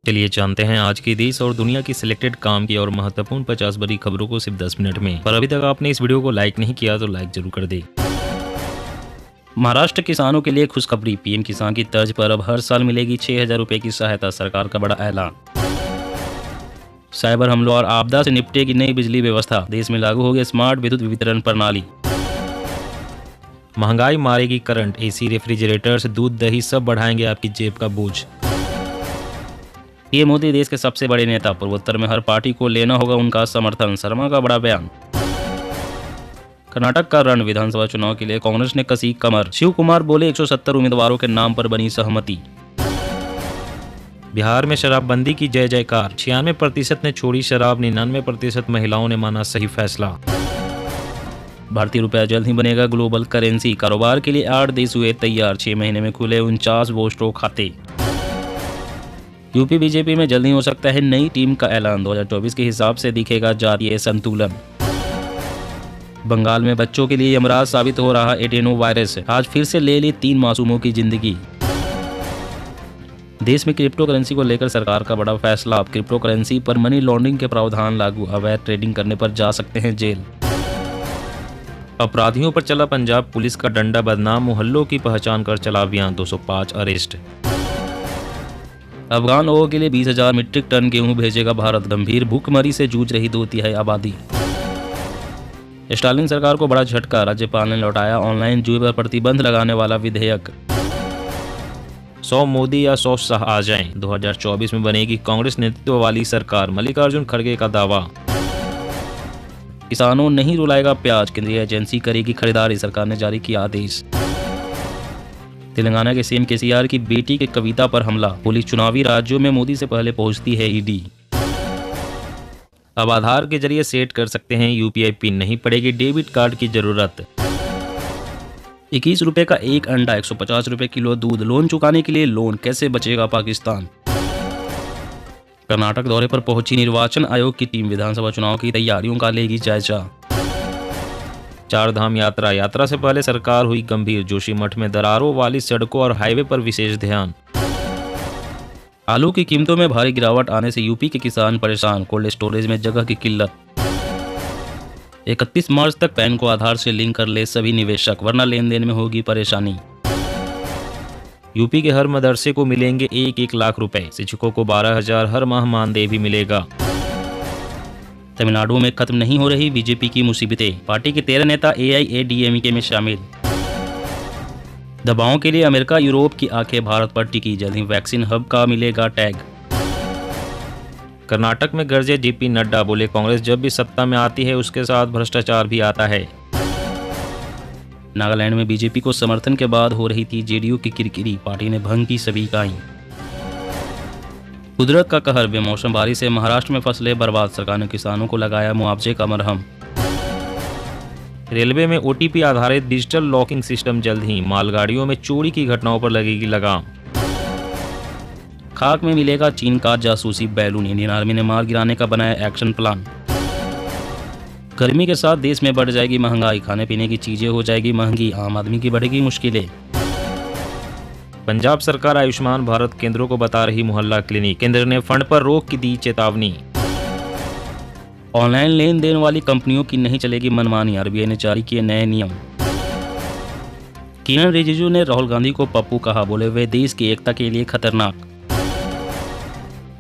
चलिए जानते हैं आज की देश और दुनिया की सिलेक्टेड काम की और महत्वपूर्ण 50 बड़ी खबरों को सिर्फ 10 मिनट में। पर अभी तक आपने इस वीडियो को लाइक नहीं किया तो लाइक जरूर कर दे। महाराष्ट्र किसानों के लिए खुशखबरी, पीएम किसान की तर्ज पर अब हर साल मिलेगी 6,000 रुपए की सहायता, सरकार का बड़ा ऐलान। साइबर हमलों और आपदा से निपटेगी नई बिजली व्यवस्था, देश में लागू हो गई स्मार्ट विद्युत वितरण प्रणाली। महंगाई मारेगी करंट, एसी, रेफ्रिजरेटर्स, दूध, दही सब बढ़ाएंगे आपकी जेब का बोझ। ये मोदी देश के सबसे बड़े नेता, पूर्वोत्तर में हर पार्टी को लेना होगा उनका समर्थन, शर्मा का बड़ा बयान। कर्नाटक का रण, विधानसभा चुनाव के लिए कांग्रेस ने कसी कमर, शिव कुमार बोले 170 उम्मीदवारों के नाम पर बनी सहमति। बिहार में शराबबंदी की जय जयकार, 96% ने छोड़ी शराब, 99% महिलाओं ने माना सही फैसला। भारतीय रुपया जल्द ही बनेगा ग्लोबल करेंसी, कारोबार के लिए 8 देश हुए तैयार, 6 महीने में खुले 49 वोस्ट्रो खाते। यूपी बीजेपी में जल्द ही हो सकता है नई टीम का ऐलान, 2024 के हिसाब से दिखेगा जातीय संतुलन। बंगाल में बच्चों के लिए यमराज साबित हो रहा एडेनो वायरस, आज फिर से ले ली 3 मासूमों की जिंदगी। देश में क्रिप्टो करेंसी को लेकर सरकार का बड़ा फैसला, अब क्रिप्टो करेंसी पर मनी लॉन्ड्रिंग के प्रावधान लागू, अवैध ट्रेडिंग करने पर जा सकते हैं जेल। अपराधियों पर चला पंजाब पुलिस का डंडा, बदनाम मोहल्लों की पहचान कर चला अभियान, 205 अरेस्ट। अफगान लोगों के लिए 20,000 मीट्रिक टन गेहूं भेजेगा भारत, गंभीर भूखमरी से जूझ रही 2/3 आबादी। स्टालिन सरकार को बड़ा झटका, राज्यपाल ने लौटाया ऑनलाइन जुए पर प्रतिबंध लगाने वाला विधेयक। 100 मोदी या 100 शाह आ जाएं, 2024 में बनेगी कांग्रेस नेतृत्व वाली सरकार, मल्लिकार्जुन खड़गे का दावा। किसानों नहीं रुलाएगा प्याज, केंद्रीय एजेंसी करेगी खरीदारी, सरकार ने जारी किया आदेश। तेलंगाना के सीएम केसीआर की बेटी के कविता पर हमला, पुलिस चुनावी राज्यों में मोदी से पहले पहुंचती है ईडी। अब आधार के जरिए सेट कर सकते हैं यूपीआई पिन, नहीं पड़ेगी डेबिट कार्ड की जरूरत। 21 रुपए का एक अंडा, 150 रुपए किलो दूध, लोन चुकाने के लिए लोन, कैसे बचेगा पाकिस्तान। कर्नाटक दौरे पर पहुंची निर्वाचन आयोग की टीम, विधानसभा चुनाव की तैयारियों का लेगी जायजा। 4 धाम यात्रा से पहले सरकार हुई गंभीर, जोशीमठ में दरारों वाली सड़कों और हाईवे पर विशेष ध्यान। आलू की कीमतों में भारी गिरावट आने से यूपी के किसान परेशान, कोल्ड स्टोरेज में जगह की किल्लत। 31 मार्च तक पैन को आधार से लिंक कर ले सभी निवेशक, वरना लेन देन में होगी परेशानी। यूपी के हर मदरसे को मिलेंगे 1-1 लाख रुपए, शिक्षकों को 12,000 हर माह मानदेय भी मिलेगा। तमिलनाडु में खत्म नहीं हो रही बीजेपी की मुसीबतें, पार्टी के 13 नेता AIADMK में शामिल। दबावों के लिए अमेरिका यूरोप की आंखें भारत पर टिकी, जल्द ही वैक्सीन हब का मिलेगा टैग। कर्नाटक में गरजे जेपी नड्डा, बोले कांग्रेस जब भी सत्ता में आती है उसके साथ भ्रष्टाचार भी आता है। नागालैंड में बीजेपी को समर्थन के बाद हो रही थी जेडीयू की किरकिरी, पार्टी ने भंग की सभी इकाई। कुदरत का कहर, बेमौसम बारिश से महाराष्ट्र में फसलें बर्बाद, सरकार ने किसानों को लगाया मुआवजे का मरहम। रेलवे में OTP आधारित डिजिटल लॉकिंग सिस्टम जल्द ही, मालगाड़ियों में चोरी की घटनाओं पर लगेगी लगाम। खाक में मिलेगा चीन का जासूसी बैलून, इंडियन आर्मी ने मार गिराने का बनाया एक्शन प्लान। गर्मी के साथ देश में बढ़ जाएगी महंगाई, खाने पीने की चीजें हो जाएगी महंगी, आम आदमी की बढ़ेगी मुश्किलें। पंजाब सरकार आयुष्मान भारत केंद्रों को बता रही मोहल्ला क्लिनिक, केंद्र ने फंड पर रोक की दी चेतावनी। ऑनलाइन लेन देन वाली कंपनियों की नहीं चलेगी मनमानी, आरबीआई ने जारी किए नए नियम। किरण रिजिजू ने राहुल गांधी को पप्पू कहा, बोले वे देश की एकता के लिए खतरनाक।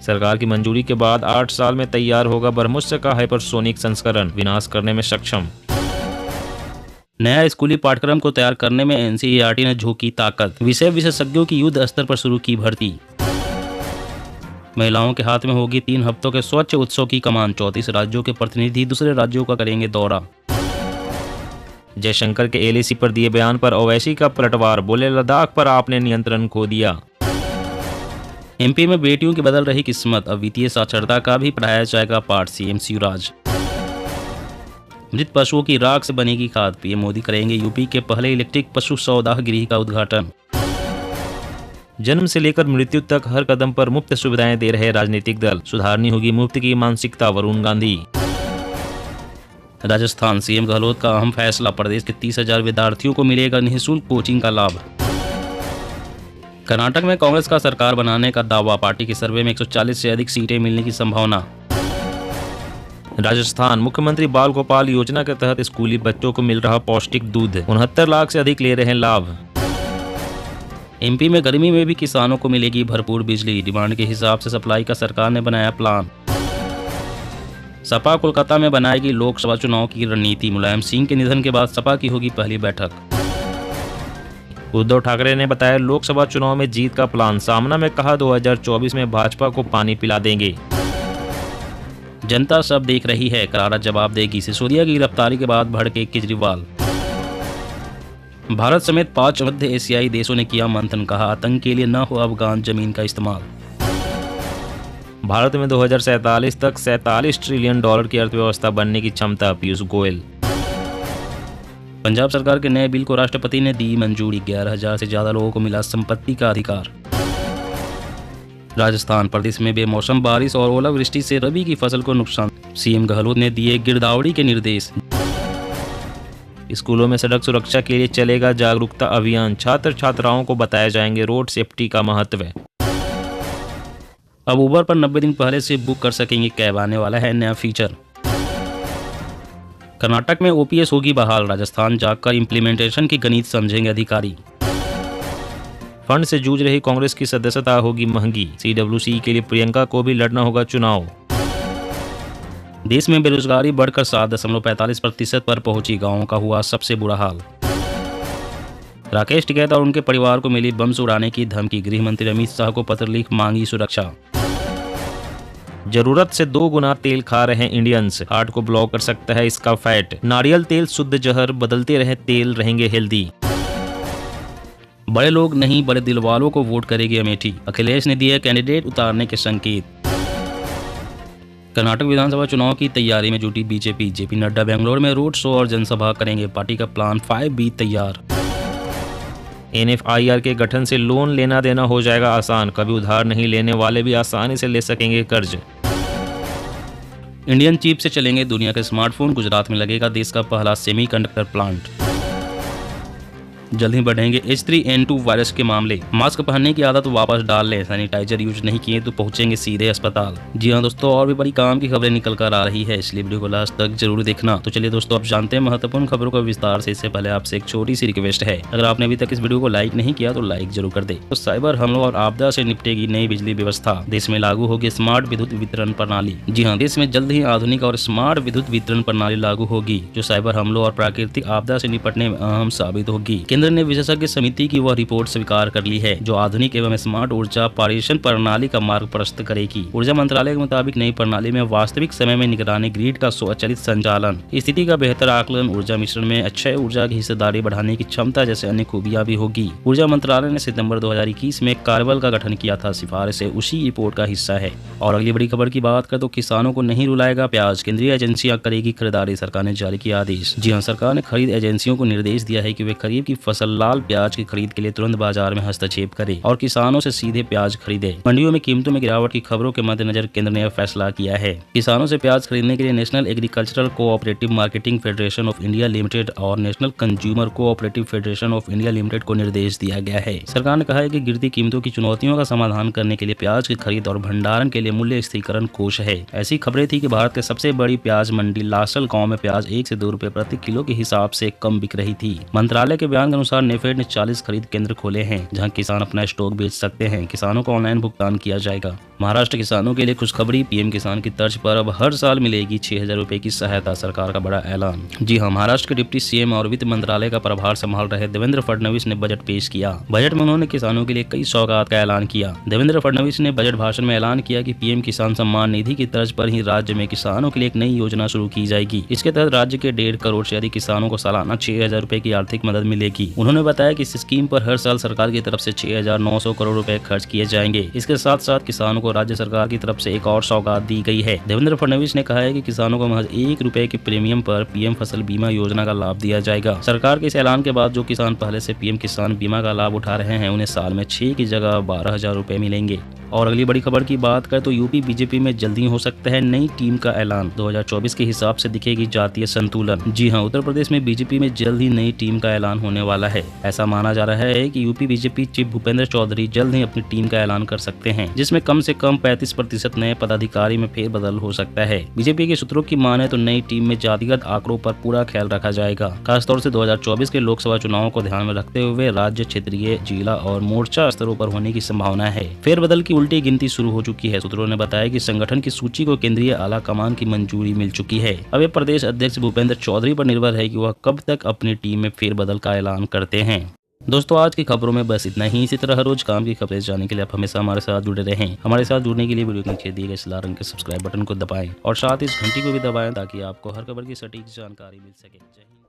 सरकार की मंजूरी के बाद 8 साल में तैयार होगा ब्रह्मोस का हाइपरसोनिक संस्करण, विनाश करने में सक्षम। नया स्कूली पाठ्यक्रम को तैयार करने में NCERT ने झोंकी ताकत, विषय विशेषज्ञों की युद्ध स्तर पर शुरू की भर्ती। महिलाओं के हाथ में होगी 3 हफ्तों के स्वच्छ उत्सव की कमान, 34 राज्यों के प्रतिनिधि दूसरे राज्यों का करेंगे दौरा। जयशंकर के LAC पर दिए बयान पर ओवैसी का पलटवार, बोले लद्दाख पर आपने नियंत्रण खो दिया। MP में बेटियों की बदल रही किस्मत, अब वित्तीय साक्षरता का भी पढ़ाया जाएगा पाठ, CM शिवराज। मृत पशुओं की राख से बनेगी खाद, PM मोदी करेंगे यूपी के पहले इलेक्ट्रिक पशु सौदाह गृह का उद्घाटन। जन्म से लेकर मृत्यु तक हर कदम पर मुफ्त सुविधाएं दे रहे राजनीतिक दल, सुधारनी होगी मुफ्त की मानसिकता, वरुण गांधी। राजस्थान, CM गहलोत का अहम फैसला, प्रदेश के 30,000 विद्यार्थियों को मिलेगा निःशुल्क कोचिंग का लाभ। कर्नाटक में कांग्रेस का सरकार बनाने का दावा, पार्टी के सर्वे में 140 से अधिक सीटें मिलने की संभावना। राजस्थान, मुख्यमंत्री बाल गोपाल योजना के तहत स्कूली बच्चों को मिल रहा पौष्टिक दूध, 69 लाख से अधिक ले रहे हैं लाभ। एमपी में गर्मी में भी किसानों को मिलेगी भरपूर बिजली, डिमांड के हिसाब से सप्लाई का सरकार ने बनाया प्लान। सपा कोलकाता में बनाएगी लोकसभा चुनाव की रणनीति, मुलायम सिंह के निधन के बाद सपा की होगी पहली बैठक। उद्धव ठाकरे ने बताया लोकसभा चुनाव में जीत का प्लान, सामना में कहा 2024 में भाजपा को पानी पिला देंगे। जनता सब देख रही है, करारा जवाब देगी, सिसोदिया की गिरफ्तारी के बाद भड़के केजरीवाल। भारत समेत 5 मध्य एशियाई देशों ने किया मंथन, कहा आतंक के लिए न हो अफगान जमीन का इस्तेमाल। भारत में 2047 तक $47 ट्रिलियन की अर्थव्यवस्था बनने की क्षमता, पीयूष गोयल। पंजाब सरकार के नए बिल को राष्ट्रपति ने दी मंजूरी, 11,000 से ज्यादा लोगों को मिला संपत्ति का अधिकार। राजस्थान, प्रदेश में बेमौसम बारिश और ओलावृष्टि से रबी की फसल को नुकसान, सीएम गहलोत ने दिए गिरदावड़ी के निर्देश। स्कूलों में सड़क सुरक्षा के लिए चलेगा जागरूकता अभियान, छात्र छात्राओं को बताए जाएंगे रोड सेफ्टी का महत्व। अब उबर पर 90 दिन पहले से बुक कर सकेंगे कैब, आने वाला है नया फीचर। कर्नाटक में ओपीएस होगी बहाल, राजस्थान जाकर इंप्लीमेंटेशन की गणित समझेंगे अधिकारी। फंड से जूझ रही कांग्रेस की सदस्यता होगी महंगी, सीडब्ल्यूसी के लिए प्रियंका को भी लड़ना होगा चुनाव। देश में बेरोजगारी बढ़कर 7.45% पर पहुंची, गांवों का हुआ सबसे बुरा हाल। राकेश टिकैत और उनके परिवार को मिली बम उड़ाने की धमकी, गृह मंत्री अमित शाह को पत्र लिख मांगी सुरक्षा। जरूरत से 2 गुना तेल खा रहे हैं इंडियंस, हार्ट को ब्लॉक कर सकता है इसका फैट। नारियल तेल शुद्ध जहर, बदलते रहे तेल रहेंगे हेल्दी। बड़े लोग नहीं बड़े दिल वालों को वोट करेगी अमेठी, अखिलेश ने दिए कैंडिडेट उतारने के संकेत। कर्नाटक विधानसभा चुनाव की तैयारी में जुटी बीजेपी, जेपी नड्डा बेंगलोर में रोड शो और जनसभा करेंगे, पार्टी का प्लान 5B तैयार। NFIR के गठन से लोन लेना देना हो जाएगा आसान, कभी उधार नहीं लेने वाले भी आसानी से ले सकेंगे कर्ज। इंडियन चिप से चलेंगे दुनिया के स्मार्टफोन, गुजरात में लगेगा देश का पहला सेमीकंडक्टर प्लांट। जल्द ही बढ़ेंगे H3N2 वायरस के मामले, मास्क पहनने की आदत वापस डाल लें, सैनिटाइजर यूज नहीं किए तो पहुंचेंगे सीधे अस्पताल। जी हाँ दोस्तों, और भी बड़ी काम की खबरें निकल कर आ रही है, इसलिए वीडियो को लास्ट तक जरूर देखना। तो चलिए दोस्तों, अब जानते हैं महत्वपूर्ण खबरों का विस्तार से। इससे पहले आपसे एक छोटी सी रिक्वेस्ट है, अगर आपने अभी तक इस वीडियो को लाइक नहीं किया तो लाइक जरूर कर दे। तो साइबर हमलों और आपदा से निपटेगी नई बिजली व्यवस्था, देश में लागू होगी स्मार्ट विद्युत वितरण प्रणाली। जी हाँ, देश में जल्द ही आधुनिक और स्मार्ट विद्युत वितरण प्रणाली लागू होगी, जो साइबर हमलों और प्राकृतिक आपदा से निपटने में अहम साबित होगी। केंद्र ने विशेषज्ञ समिति की वह रिपोर्ट स्वीकार कर ली है, जो आधुनिक एवं स्मार्ट ऊर्जा पारेषण प्रणाली का मार्ग प्रशस्त करेगी। ऊर्जा मंत्रालय के मुताबिक नई प्रणाली में वास्तविक समय में निगरानी, ग्रिड का स्वचालित संचालन, स्थिति का बेहतर आकलन, ऊर्जा मिश्रण में अक्षय ऊर्जा की हिस्सेदारी बढ़ाने की क्षमता जैसे अन्य खूबियां भी होगी। ऊर्जा मंत्रालय ने सितंबर 2021 में कार्बल का गठन किया था, सिफारिशें उसी रिपोर्ट का हिस्सा है। और अगली बड़ी खबर की बात करें तो किसानों को नहीं रुलाएगा प्याज, केंद्रीय एजेंसियां करेगी खरीदारी, सरकार ने जारी किया आदेश। जी हाँ, सरकार ने खरीद एजेंसियों को निर्देश दिया है कि वे खरीफ की फसल लाल प्याज की खरीद के लिए तुरंत बाजार में हस्तक्षेप करे और किसानों से सीधे प्याज खरीदे। मंडियों में कीमतों में गिरावट की खबरों के मद्देनजर केंद्र ने यह फैसला किया है। किसानों से प्याज खरीदने के लिए National Agricultural Cooperative Marketing Federation of India Limited और National Consumer Cooperative Federation of India Limited को निर्देश दिया गया है। सरकार ने कहा है कि गिरती कीमतों की चुनौतियों का समाधान करने के लिए प्याज की खरीद और भंडारण के लिए मूल्य स्थिरीकरण कोष है। ऐसी खबरें थी कि भारत के सबसे बड़ी प्याज मंडी लासल गाँव में प्याज 1 से 2 रुपए प्रति किलो के हिसाब से कम बिक रही थी। मंत्रालय के बयान के अनुसार नेफेड ने 40 खरीद केंद्र खोले हैं, जहां किसान अपना स्टॉक बेच सकते हैं। किसानों को ऑनलाइन भुगतान किया जाएगा। महाराष्ट्र किसानों के लिए खुशखबरी, पीएम किसान की तर्ज पर अब हर साल मिलेगी 6,000 रुपए की सहायता, सरकार का बड़ा ऐलान। जी हाँ, महाराष्ट्र के डिप्टी सीएम और वित्त मंत्रालय का प्रभार संभाल रहे देवेंद्र फडणवीस ने बजट पेश किया। बजट में उन्होंने किसानों के लिए कई सौगात का ऐलान किया। देवेंद्र फडणवीस ने बजट भाषण में ऐलान किया कि पीएम किसान सम्मान निधि की तर्ज पर ही राज्य में किसानों के लिए एक नई योजना शुरू की जाएगी। इसके तहत राज्य के 1.5 करोड़ से अधिक किसानों को सालाना 6,000 रुपए की आर्थिक मदद मिलेगी। उन्होंने बताया कि इस स्कीम पर हर साल सरकार की तरफ से 6,900 करोड़ रुपए खर्च किए जाएंगे। इसके साथ साथ किसानों को राज्य सरकार की तरफ से एक और सौगात दी गई है। देवेंद्र फडणवीस ने कहा है कि किसानों को महज 1 रुपए के प्रीमियम पर पीएम फसल बीमा योजना का लाभ दिया जाएगा। सरकार के इस ऐलान के बाद जो किसान पहले से पीएम किसान बीमा का लाभ उठा रहे हैं, उन्हें साल में 6 की जगह 12,000 रुपए मिलेंगे। और अगली बड़ी खबर की बात करें तो यूपी बीजेपी में जल्दी हो सकता है नई टीम का ऐलान, 2024 के हिसाब से दिखेगी जातीय संतुलन। जी हाँ, उत्तर प्रदेश में बीजेपी में जल्द ही नई टीम का ऐलान होने वाला वाला है। ऐसा माना जा रहा है कि UP BJP chief Bhupendra Chaudhary जल्द ही अपनी टीम का ऐलान कर सकते हैं, जिसमें कम से कम 35% नए पदाधिकारी में फेरबदल हो सकता है। बीजेपी के सूत्रों की माने तो नई टीम में जातिगत आंकड़ों पर पूरा ख्याल रखा जाएगा। खासतौर से 2024 के लोकसभा चुनाव को ध्यान में रखते हुए राज्य, क्षेत्रीय, जिला और मोर्चा स्तरों पर होने की संभावना है। फेरबदल की उल्टी गिनती शुरू हो चुकी है। सूत्रों ने बताया कि संगठन की सूची को केंद्रीय आला कमान की मंजूरी मिल चुकी है। अब ये प्रदेश अध्यक्ष भूपेंद्र चौधरी पर निर्भर है कि वह कब तक अपनी टीम में फेरबदल का ऐलान करते हैं। दोस्तों, आज की खबरों में बस इतना ही। इसी तरह हर रोज काम की खबरें जानने के लिए आप हमेशा हमारे साथ जुड़े रहें। हमारे साथ जुड़ने के लिए वीडियो के नीचे दिए गए लाल रंग के सब्सक्राइब बटन को दबाएं और साथ ही इस घंटी को भी दबाएं ताकि आपको हर खबर की सटीक जानकारी मिल सके। जय हिंद।